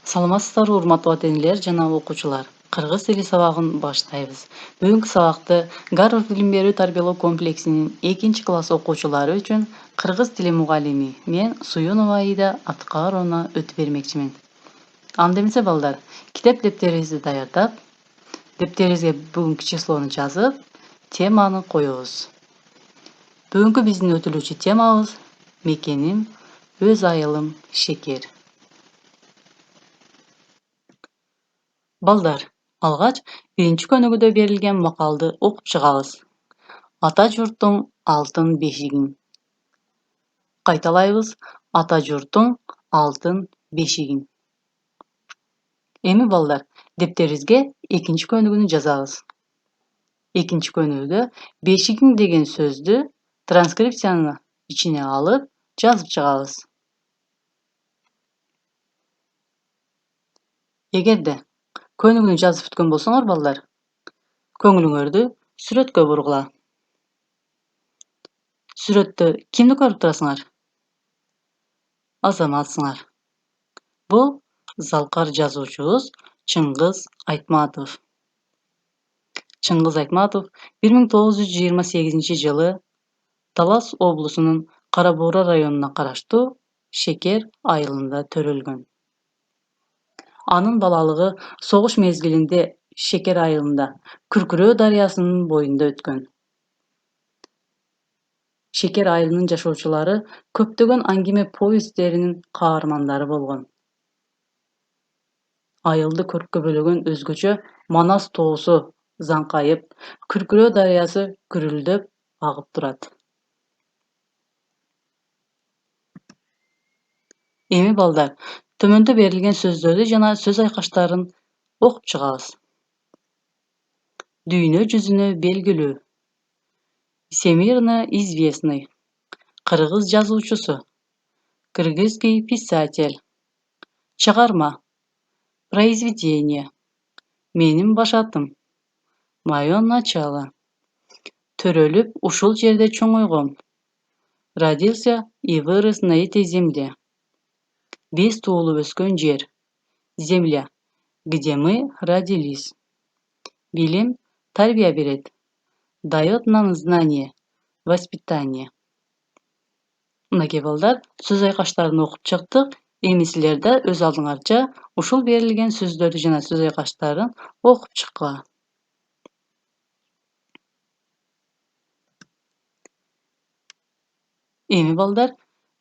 Саламатсыздарбы, урматтуу ата-энелер жана окуучулар. Кыргыз тили сабагын баштайбыз. Бүгүнкү сабакты Гарвард билим берүү тарбиялоо комплексинин 2 класс окуучулары үчүн кыргыз тили мугалими мен Суюнова Аида Аткарууна өтүп бермекчимин. Анда эмесе балдар, китеп дептерибизди даярдап, дептерибизге бүгүнкү числону жазып, теманы коебуз. Бүгүнкү биздин өтүлүүчү темабыз мекеним, өз айылым шекер. Балдар, алгач биринчи көнүгүүдө берилген макалды окуп чыгабыз. Ата журттун алтын бешигин. Кайталайбыз, ата журттун алтын бешигин. Эми балдар, дептерибизге экинчи көнүгүүнү жазабыз. Экинчи көнүгүүдө бешигин деген сөздү транскрипцияны ичине алып жазып чыгабыз. Эгерде көнүгүүнү жазып бүткөн болсоңор балдар, көңүлүңөрдү сүрөткө бургула. Сүрөттө кимди көрүп турасыңар? Азаматсыңар. Бул залкар жазуучубуз Чыңгыз Айтматов. Чыңгыз Айтматов 1928 жылы Талас облусунун Кара Буура районуна караштуу Шекер айылында төрөлгөн. Анын балалыгы согуш мезгилинде Шекер айылында Күркүрөө дарыясынын боюнда өткөн. Шекер айылынын жашоочулары көптөгөн аңгеме повесттеринин каармандары болгон. Айылды көрккө бөлөгөн өзгөчө Манас тоосу заңкайып, Күркүрөө дарыясы күрүлдөп агып турат. Эми балдар, төмөндө берилген сөздөрдү жана сөз айкаштарын окуп чыгабыз. Дүйнө жүзүнө белгилүү. Всемирно известный. Кыргыз жазуучусу. Кыргызский писатель. Чыгарма. Произведение. Менин башатым. Моё начало. Төрөлүп ушул жерде чоңойгом. Родился и вырос на этой земле. Биз туулуп өскөн жер. Земля, где мы родились. Билим тарбия берет. Дает нам знание, воспитание. Мынакей балдар, сөз айкаштарын окуп чыктык. Эми силер да өз алдыңарча ушул берилген сөздөрдү жана сөз айкаштарын окуп чыккыла. Эми балдар,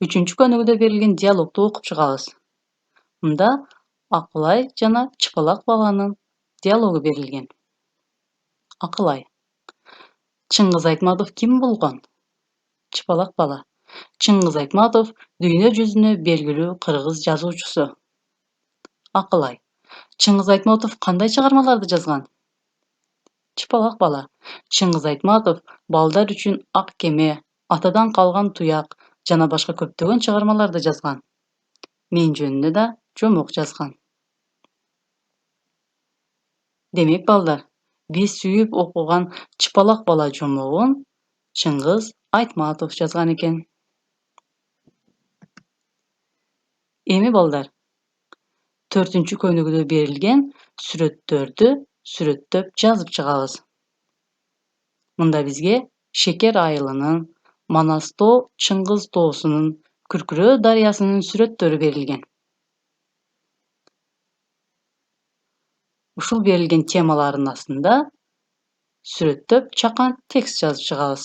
3-көнүгүдө берилген диалогду окуп чыгабыз. Мында Акылай жана Чыпалак баланын диалогу берилген. Акылай. Чыңгыз Айтматов ким болгон? Чыпалак бала. Чыңгыз Айтматов дүйнө жүзүнө белгилүү кыргыз жазуучусу. Акылай. Чыңгыз Айтматов кандай чыгармаларды жазган? Чыпалак бала. Чыңгыз Айтматов балдар үчүн Ак кеме, Атадан калган туяк жана башка көптөгөн чыгармаларды жазган. Мен жөнүндө да жомок жазган. Демек балдар, биз сүйүп окуган Чыпалак бала жомогун Чыңгыз Айтматов жазган экен. Эми балдар, 4-көнүгүдө берилген сүрөттөрдү сүрөттөп жазып чыгабыз. Мында бизге Шекер айылынын, Манастоо Чыңгыз тоосунун, Күркүрөө дарыясынын сүрөттөрү берилген. Ушул берилген темалардын астында сүрөттөп чакан текст жазып чыгабыз.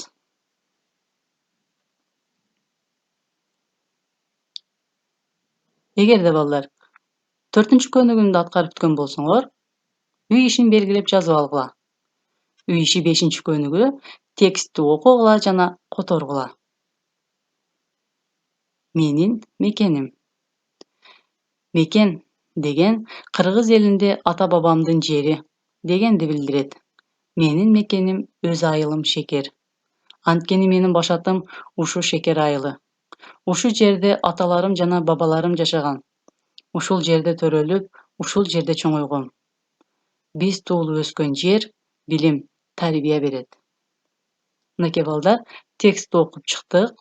Эгерде балдар 4-көнүгүндө аткарып бүткөн болсоңор, үй ишин белгилеп жазып алгыла. Үй иши 5-көнүгү текстти окугула жана которгула. Менин мекеним. Мекен деген кыргыз элинде ата-бабамдын жери дегенди билдирет. Менин мекеним өз айылым Шекер. Анткени менин башатым ушу Шекер айылы. Ушул жерде аталарым жана бабаларым жашаган. Ушул жерде төрөлүп, ушул жерде чоңойгом. Биз туулуп өскөн жер билим, тарбия берет. Мынакей балдар, текстти окуп чыктык.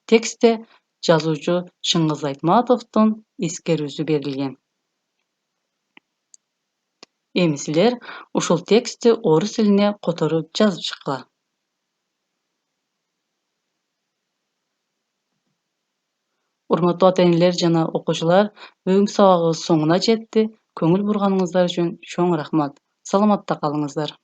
Текстте жазуучу Шыңгыз Айтматовдун эскерүүсү берилген. Эми силер ушул текстти орус тилине которуп жазып чыккыла. Урматтуу ата-энелер жана окуучулар, бүгүнкү сабагыбыз соңуна жетти. Көңүл бурганыңыздар үчүн чоң рахмат. Саламатта калыңыздар.